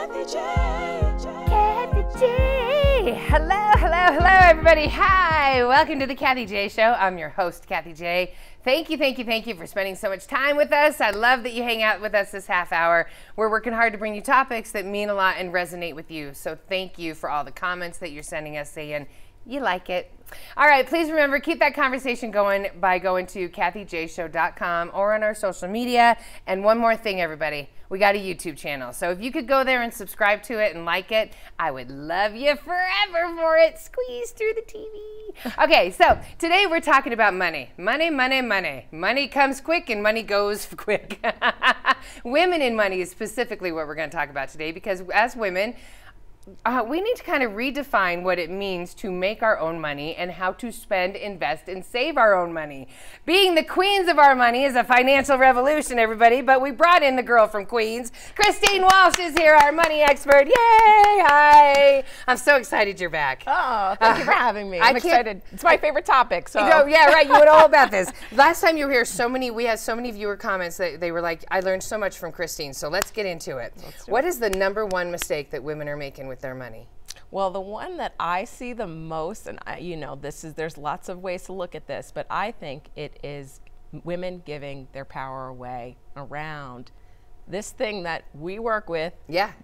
Kathy J. Hello, everybody. Hi, welcome to the Kathy J Show. I'm your host, Kathy J. Thank you for spending so much time with us. I love that you hang out with us this half hour. We're working hard to bring you topics that mean a lot and resonate with you. So thank you for all the comments that you're sending us saying you like it. All right, please remember, keep that conversation going by going to KathyJShow.com or on our social media. And one more thing, everybody, we got a YouTube channel. So if you could go there and subscribe to it and like it, I would love you forever for it. Squeeze through the TV. Okay, so today we're talking about money. Money. Money comes quick and money goes quick. Women in money is specifically what we're going to talk about today, because as women, we need to kind of redefine what it means to make our own money and how to spend, invest, and save our own money. Being the queens of our money is a financial revolution, everybody, but we brought in the girl from Queens. Christine Walsh is here, our money expert. Yay! Hi! I'm so excited you're back. Oh, thank you for having me. I'm excited. It's my favorite topic. So. Yeah, right. You know all about this. Last time you were here, we had so many viewer comments that they were like, I learned so much from Christine, so let's get into it. What is the #1 mistake that women are making with their money? Well, the one that I see the most, and there's lots of ways to look at this, but I think it is women giving their power away around this thing that we work with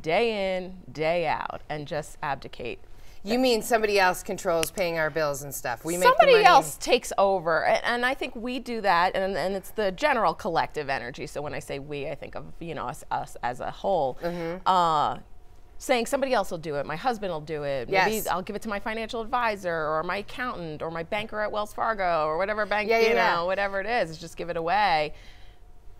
day in, day out, and just abdicate. You mean somebody else controls paying our bills and stuff? Somebody else takes over, and I think we do that, and it's the general collective energy. So when I say we, I think of us as a whole. Saying somebody else will do it, my husband will do it, maybe I'll give it to my financial advisor or my accountant or my banker at Wells Fargo or whatever bank, whatever it is, just give it away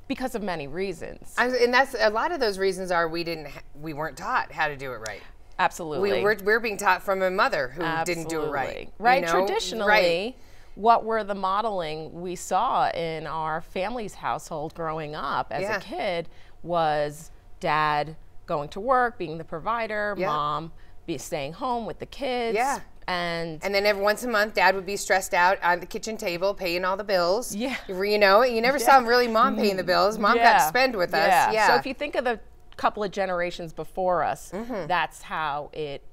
because of many reasons. And that's a lot of those reasons are we weren't taught how to do it right. Absolutely. We're being taught from a mother who didn't do it right. Right, traditionally, what were the modeling we saw in our family's household growing up as a kid was dad going to work, being the provider, mom staying home with the kids. And then every once a month, dad would be stressed out on the kitchen table, paying all the bills. You never saw really mom paying the bills. Mom got to spend with us. So if you think of the couple of generations before us, that's how it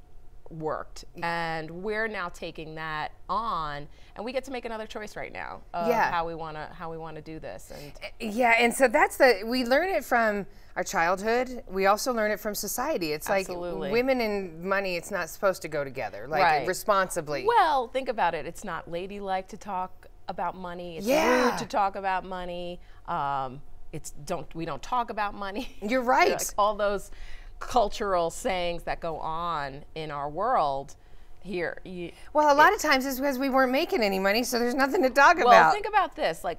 worked. And we're now taking that on, and we get to make another choice right now of how we want to do this. And and so we learn it from our childhood. We also learn it from society. It's like women and money, it's not supposed to go together, like responsibly. Well, think about it. It's not ladylike to talk about money. It's rude to talk about money. We don't talk about money. You're right. Like all those cultural sayings that go on in our world here. Well, a lot of times it's because we weren't making any money, so there's nothing to talk about. Well, think about this. Like,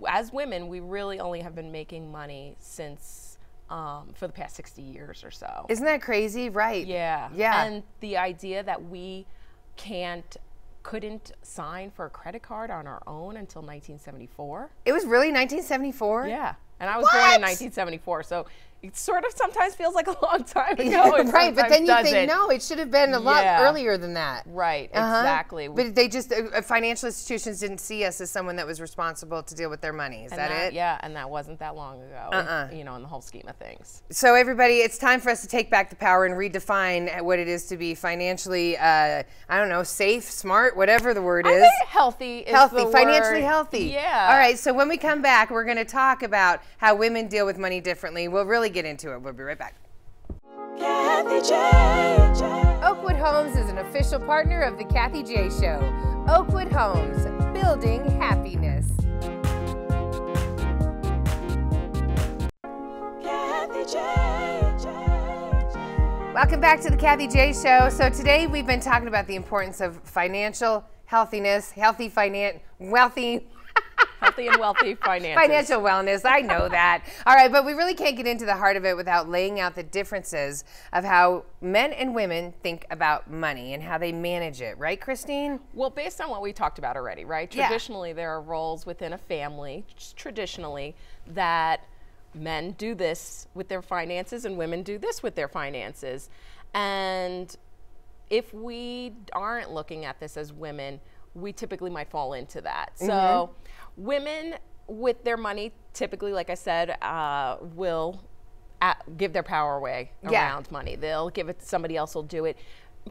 as women, we really only have been making money since for the past 60 years or so. Isn't that crazy? Right. Yeah. And the idea that we couldn't sign for a credit card on our own until 1974. It was really 1974? Yeah. And I was born in 1974, so it sort of sometimes feels like a long time ago. Right, but then you think, no, it should have been a lot earlier than that. Right, exactly. But they just, financial institutions didn't see us as someone that was responsible to deal with their money. Is that it? Yeah, and that wasn't that long ago, in the whole scheme of things. So everybody, it's time for us to take back the power and redefine what it is to be financially, safe, smart, whatever the word is. I think healthy is the word. Financially healthy. Yeah. All right, so when we come back, we're going to talk about how women deal with money differently. We'll really get into it. We'll be right back. Kathy J. Oakwood Homes is an official partner of the Kathy J Show. Oakwood Homes, building happiness. Kathy J. Welcome back to the Kathy J Show. So today we've been talking about the importance of financial healthiness, wealthy and wealthy finances. Financial wellness, I know that. All right, but we really can't get into the heart of it without laying out the differences of how men and women think about money and how they manage it. Right, Christine? Well, based on what we talked about already, right? Traditionally, there are roles within a family, traditionally, that men do this with their finances and women do this with their finances. And if we aren't looking at this as women, we typically might fall into that. So women with their money typically, like I said, will give their power away around money. They'll give it, somebody else will do it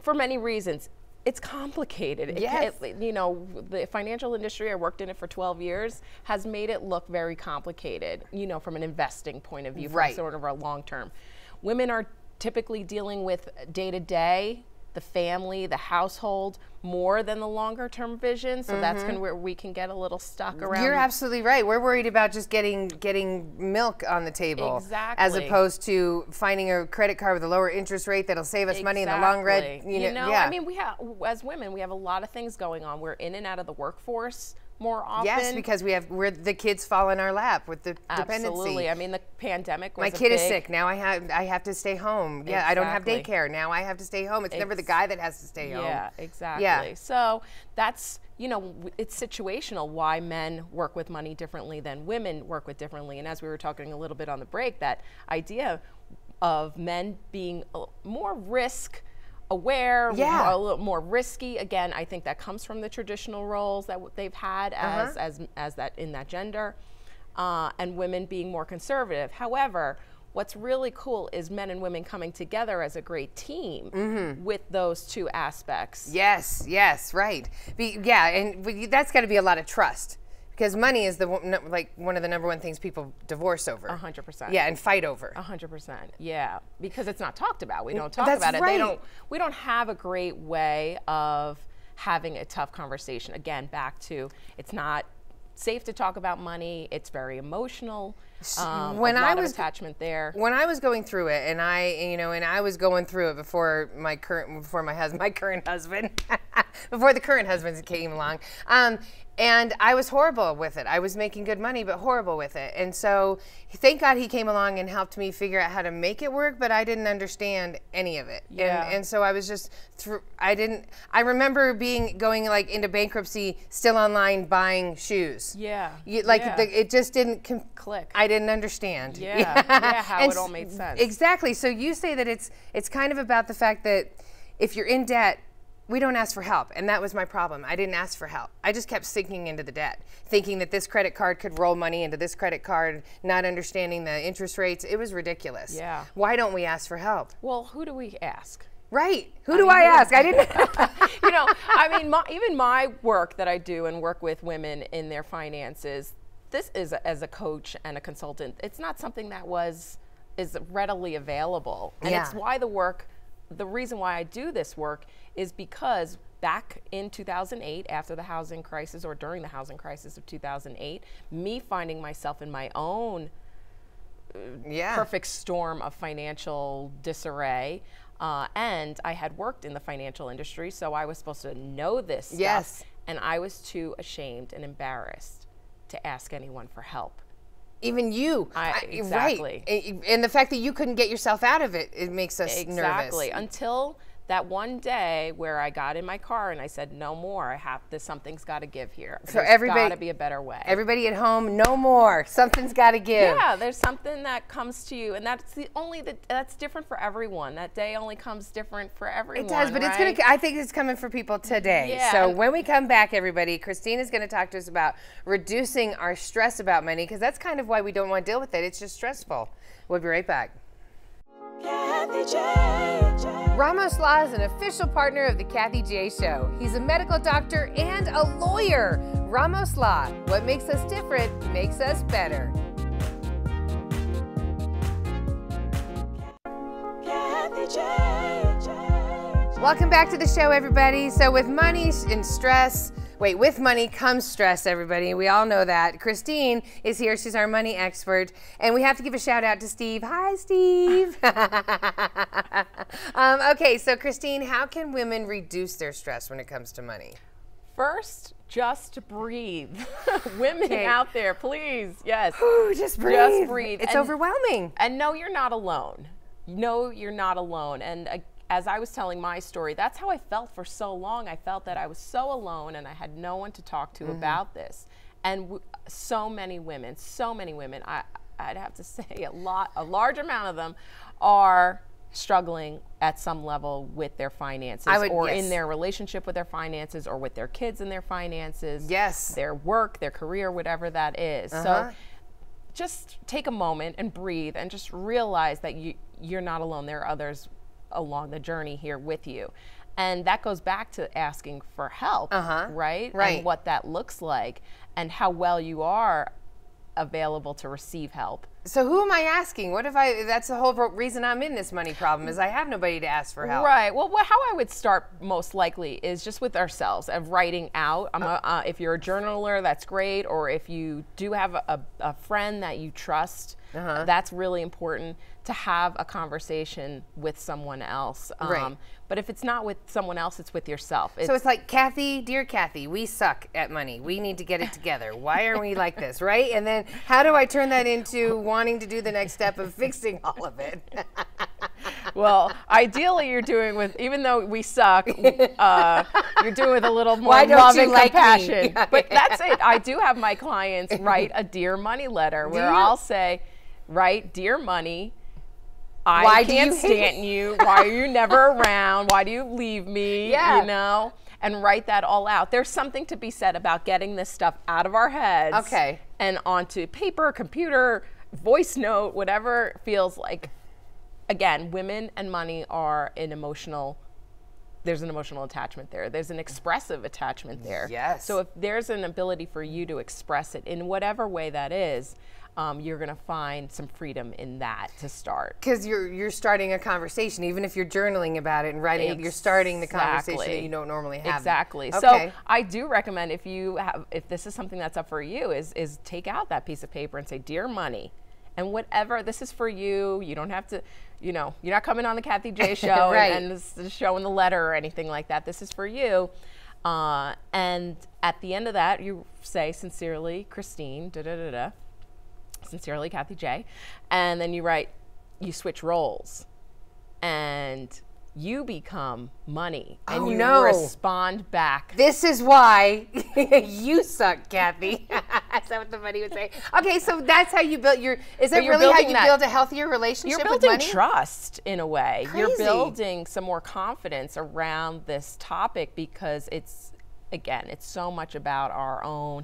for many reasons. It's complicated. Yes. You know, the financial industry, I worked in it for 12 years, has made it look very complicated, you know, from an investing point of view, from sort of a long term. Women are typically dealing with day to day, the family, the household, more than the longer term vision. So that's where we can get a little stuck around. You're absolutely right. We're worried about just getting milk on the table. Exactly. As opposed to finding a credit card with a lower interest rate that'll save us money in the long run. You know, I mean, we have, as women, we have a lot of things going on. We're in and out of the workforce more often. Yes, because the kids fall in our lap with the dependency. Absolutely. I mean, the pandemic was my kid is sick. Now I have to stay home. Yeah, I don't have daycare. Now I have to stay home. It's never the guy that has to stay home. Yeah, exactly. Yeah. So that's, you know, it's situational why men work with money differently than women work with differently. And as we were talking a little bit on the break, that idea of men being more risk aware, a little more risky. Again, I think that comes from the traditional roles that they've had as that in that gender, and women being more conservative. However, what's really cool is men and women coming together as a great team with those two aspects. Yes, yes, right. And that's got to be a lot of trust. Because money is one of the number one things people divorce over. 100%. Yeah, and fight over. 100%. Yeah, because it's not talked about. We don't talk That's about it. right. We don't have a great way of having a tough conversation. Again, back to it's not safe to talk about money. It's very emotional. When a lot I was of attachment there. When I was going through it, and I was going through it before my current husband, before the current husbands came along. And I was horrible with it. I was making good money, but horrible with it. And so thank God he came along and helped me figure out how to make it work, but I didn't understand any of it. Yeah. And so I was just, I remember going like into bankruptcy, still online buying shoes. Yeah. It just didn't click. I didn't understand. Yeah, how it all made sense. Exactly. So you say that it's kind of about the fact that if you're in debt, we don't ask for help, and that was my problem. I didn't ask for help. I just kept sinking into the debt, thinking that this credit card could roll money into this credit card, not understanding the interest rates. It was ridiculous. Yeah. Why don't we ask for help? Well, who do we ask? Right. Who do I ask? I didn't. You know, I mean, even my work that I do and work with women in their finances, this is as a coach and a consultant, it's not something that is readily available. And it's why the reason why I do this work is because back in 2008, after the housing crisis or during the housing crisis of 2008, me finding myself in my own perfect storm of financial disarray, and I had worked in the financial industry, so I was supposed to know this stuff. Yes. And I was too ashamed and embarrassed to ask anyone for help. Even you. Exactly. Right. And the fact that you couldn't get yourself out of it, it makes us nervous. Exactly. Until that one day where I got in my car and I said, no more. Something's got to give here. So there's got to be a better way. Everybody at home, no more. Something's got to give. Yeah, there's something that comes to you, and that's different for everyone. That day only comes different for everyone. It does, but right? I think it's coming for people today. Yeah. So when we come back, everybody, Christine is going to talk to us about reducing our stress about money, because that's kind of why we don't want to deal with it. It's just stressful. We'll be right back. Kathy J. Ramos Law is an official partner of the Kathy J Show. He's a medical doctor and a lawyer. Ramos Law, what makes us different makes us better. Kathy J. Welcome back to the show, everybody. So with money and stress, with money comes stress, everybody. We all know that. Christine is here. She's our money expert. And we have to give a shout out to Steve. Hi, Steve. Okay, so Christine, how can women reduce their stress when it comes to money? First, just breathe. Women out there, please. Yes. Just breathe. Just breathe. It's overwhelming. And no, you're not alone. No, you're not alone. And as I was telling my story, that's how I felt for so long. I felt that I was so alone and I had no one to talk to about this. And so many women, I'd have to say a large amount of them are struggling at some level with their finances in their relationship with their finances or with their kids and their finances, their work, their career, whatever that is. So just take a moment and breathe and just realize that you're not alone. There are others along the journey here with you. And that goes back to asking for help, right? Right. And what that looks like and how well you are available to receive help. So who am I asking? What if that's the whole reason I'm in this money problem is I have nobody to ask for help. Right. Well, how I would start most likely is just with ourselves of writing out. If you're a journaler, that's great. Or if you do have a friend that you trust, that's really important to have a conversation with someone else. Right. But if it's not with someone else, it's with yourself. So it's like, Kathy, dear Kathy, we suck at money. We need to get it together. Why are we like this, right? And then how do I turn that into wanting to do the next step of fixing all of it? Well, ideally you're doing with, even though we suck, you're doing with a little more love and compassion. But that's it. I do have my clients write a Dear Money letter where I'll say, write, Dear Money, I can't stand you. Why are you never around? Why do you leave me? Yeah. You know? And write that all out. There's something to be said about getting this stuff out of our heads. Okay. And onto paper, computer, voice note, whatever feels like. Again, women and money are there's an emotional attachment there. There's an expressive attachment there. Yes. So if there's an ability for you to express it in whatever way that is, you're going to find some freedom in that to start. Because you're starting a conversation, even if you're journaling about it and writing it, you're starting the conversation that you don't normally have. Exactly. Okay. So I do recommend if this is something that's up for you, is take out that piece of paper and say, Dear Money, and whatever, this is for you. You don't have to, you're not coming on the Kathy J show right. and showing the letter or anything like that. This is for you. And at the end of that, you say, sincerely, Christine, sincerely, Kathy J. And then you switch roles and you become money and you respond back. This is why you suck, Kathy. Is that what the money would say? Okay, so that's how you build is that really how you build a healthier relationship with money? You're building trust in a way. Crazy. You're building some more confidence around this topic because it's so much about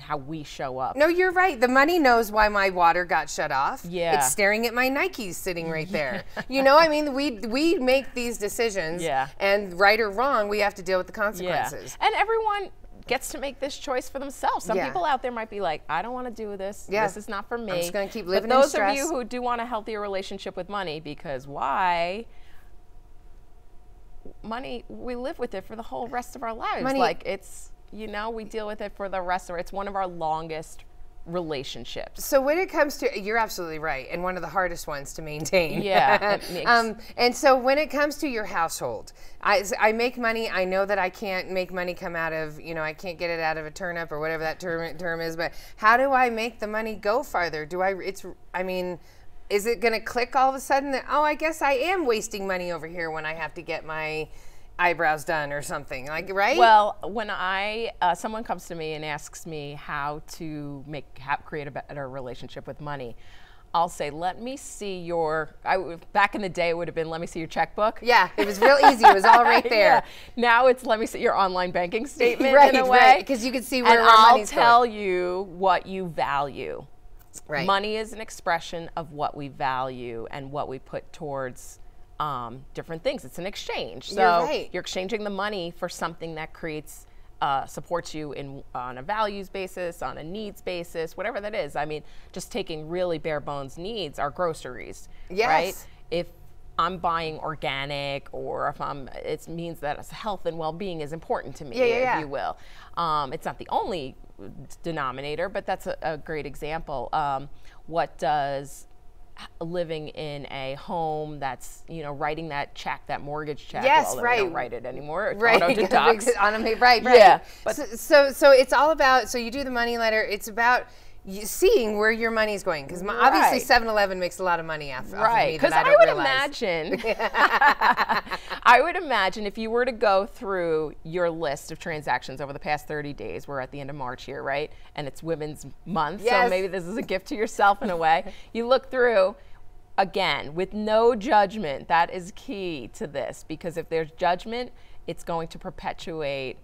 how we show up. No, you're right. The money knows why my water got shut off. Yeah. It's staring at my Nikes sitting right there. I mean, we make these decisions. Yeah. And right or wrong, we have to deal with the consequences. Yeah. And everyone gets to make this choice for themselves. Some people out there might be like, I don't want to do this. Yeah. This is not for me. I'm just going to keep living in stress. But those of you who do want a healthier relationship with money, because why? Money, we live with it for the whole rest of our lives. Money, we deal with it for the rest of it's one of our longest relationships. So when it comes to, you're absolutely right, and one of the hardest ones to maintain. Yeah. And so when it comes to your household, I make money. I know that I can't make money come out of, I can't get it out of a turnip or whatever that term is, but how do I make the money go farther? Is it going to click all of a sudden that, I guess I am wasting money over here when I have to get my eyebrows done or something, right? Well, when someone comes to me and asks me how to create a better relationship with money, I'll say, let me see back in the day it would have been, let me see your checkbook. Yeah, it was real easy. It was all right there. Yeah. Now it's, let me see your online banking statement in a way. Right, because you can see where money's going. And I'll tell you what you value. Right. Money is an expression of what we value and what we put towards different things. It's an exchange. So you're exchanging the money for something that creates, supports you on a values basis, on a needs basis, whatever that is. I mean, just taking really bare bones needs are groceries, right? If I'm buying organic, or it means that health and well-being is important to me, if you will. It's not the only denominator, but that's a great example. What does living in a home that's, writing that check, that mortgage check. Yes, right. Don't write it anymore. It's right. Auto deducts. Right. Yeah. But so it's all about, so you do the money letter. It's about seeing where your money's going, because obviously 7-Eleven makes a lot of money off of me because that I would imagine if you were to go through your list of transactions over the past 30 days, we're at the end of March here, right? And it's Women's Month, so maybe this is a gift to yourself in a way. You look through, again, with no judgment. That is key to this, because if there's judgment, it's going to perpetuate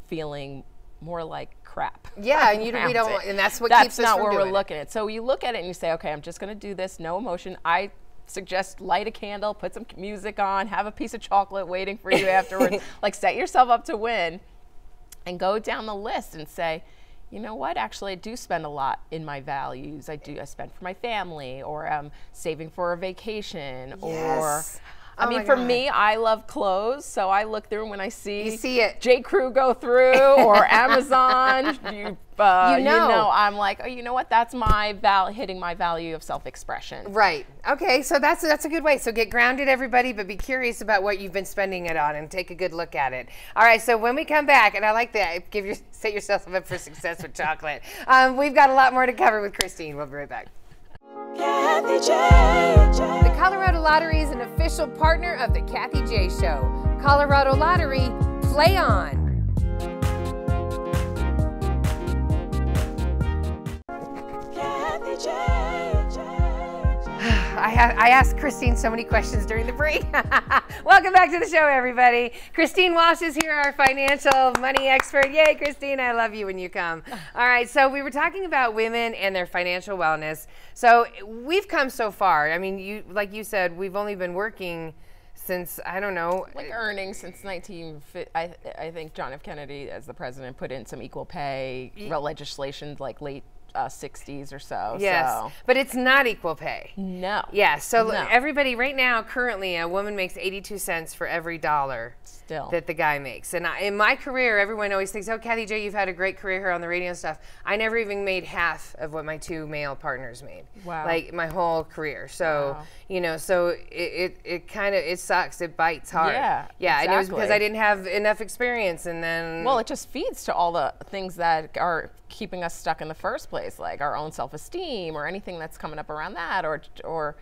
feeling more like crap. Yeah, and we don't want, and that's what keeps us from doing it. That's not where we're looking at. So you look at it and you say, okay, I'm just going to do this, no emotion. I suggest light a candle, put some music on, have a piece of chocolate waiting for you afterwards. Like, set yourself up to win, and go down the list and say, you know what, actually I do spend a lot in my values. I spend for my family, or I'm saving for a vacation, or I mean, for me, I love clothes, so I look through when I see it. J. Crew go through, or Amazon, you know, I'm like, oh, you know what? That's my hitting my value of self-expression. Right. Okay. So that's a good way. So get grounded, everybody, but be curious about what you've been spending it on, and take a good look at it. All right. So when we come back, and I like that, set yourself up for success with chocolate. We've got a lot more to cover with Christine. We'll be right back. Kathy J. The Colorado Lottery is an official partner of the Kathy J Show. Colorado Lottery, play on. Kathy J. I asked Christine so many questions during the break. Welcome back to the show, everybody. Christine Walsh is here, our financial money expert. Yay, Christine, I love you when you come. All right, so we were talking about women and their financial wellness. So we've come so far. I mean, like you said, we've only been working since, I don't know. Like earning since I think John F. Kennedy, as the president, put in some equal pay legislation like late 60s or so. Yes, so. But it's not equal pay. No. Yeah, so everybody right now, currently, a woman makes 82 cents for every dollar that the guy makes. And in my career, everyone always thinks, oh, Kathy J, you've had a great career here on the radio and stuff. I never even made half of what my two male partners made. Wow. Like my whole career. So, you know, so it kind of, it sucks. It bites hard. Yeah, yeah. exactly. And it was because I didn't have enough experience, and then. Well, it just feeds to all the things that are keeping us stuck in the first place, like our own self-esteem or anything that's coming up around that, or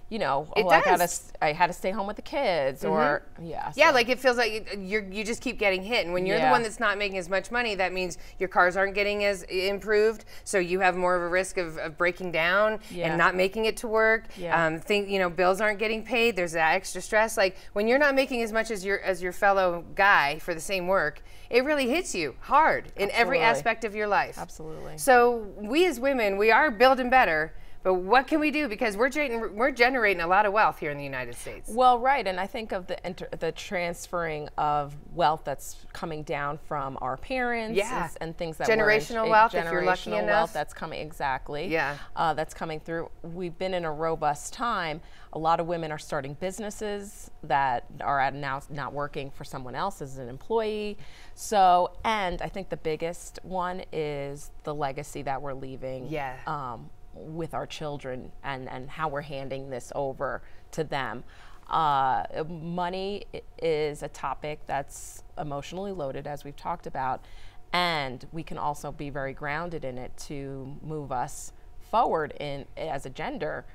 you know, I had to stay home with the kids, or yeah, like it feels like you just keep getting hit, and when you're the one that's not making as much money, that means your cars aren't getting as improved, so you have more of a risk of breaking down and not making it to work. Bills aren't getting paid. There's that extra stress. Like when you're not making as much as your fellow guy for the same work, it really hits you hard in every aspect of your life. Absolutely. So we as women, we are building better. But what can we do? Because we're generating a lot of wealth here in the United States. Well, right, and I think of the transferring of wealth that's coming down from our parents and things that generational wealth, if you're lucky enough. Wealth that's coming, exactly. Yeah. That's coming through. We've been in a robust time. A lot of women are starting businesses that are now not working for someone else as an employee. So, and I think the biggest one is the legacy that we're leaving. Yeah. With our children and how we're handing this over to them. Money is a topic that's emotionally loaded, as we've talked about, and we can also be very grounded in it to move us forward as a gender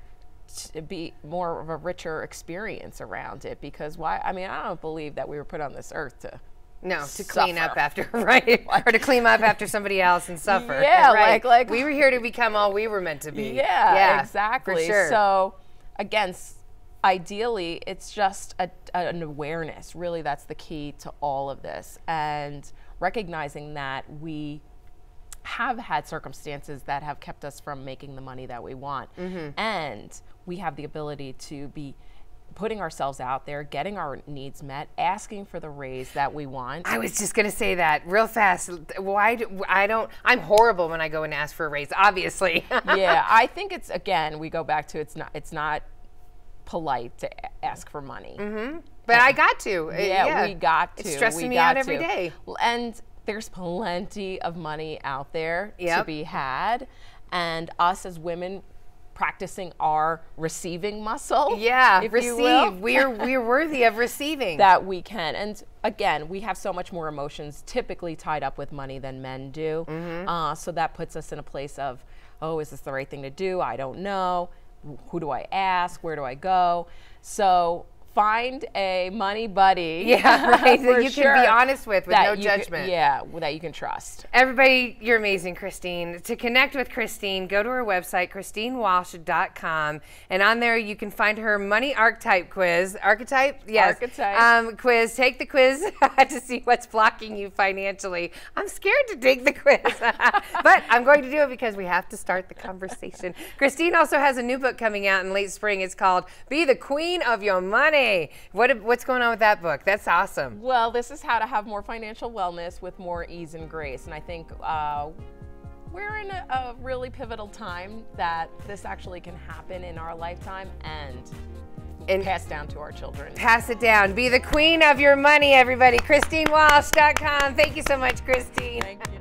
to be more of a richer experience around it. Because I don't believe that we were put on this earth to clean up after, right? Or to clean up after somebody else and suffer. Yeah, right. like we were here to become all we were meant to be. Yeah, exactly. For sure. So, again, ideally, it's just an awareness. Really, that's the key to all of this, and recognizing that we have had circumstances that have kept us from making the money that we want, and we have the ability to be putting ourselves out there, getting our needs met, asking for the raise that we want. I was just going to say that real fast. I'm horrible when I go and ask for a raise, obviously. Yeah, I think it's, again, we go back to it's not polite to ask for money. But I got to. Yeah, we got to. It's stressing me out every day. And there's plenty of money out there to be had. And us as women, practicing our receiving muscle. Yeah, if receive. You will. We're worthy of receiving. That we can. And again, we have so much more emotions typically tied up with money than men do. So that puts us in a place of, oh, is this the right thing to do? I don't know. Who do I ask? Where do I go? So find a money buddy. Yeah, right. for That you sure, can be honest with that no you can- judgment. that you can trust. Everybody, you're amazing, Christine. To connect with Christine, go to her website, ChristineWalsh.com, and on there you can find her money archetype quiz. Archetype? Yes. Archetype. Quiz. Take the quiz to see what's blocking you financially. I'm scared to take the quiz, but I'm going to do it because we have to start the conversation. Christine also has a new book coming out in late spring. It's called Be the Queen of Your Money. What's going on with that book? That's awesome. Well, this is how to have more financial wellness with more ease and grace. And I think we're in a really pivotal time that this actually can happen in our lifetime and pass down to our children. Pass it down. Be the queen of your money, everybody. ChristineWalsh.com. Thank you so much, Christine. Thank you.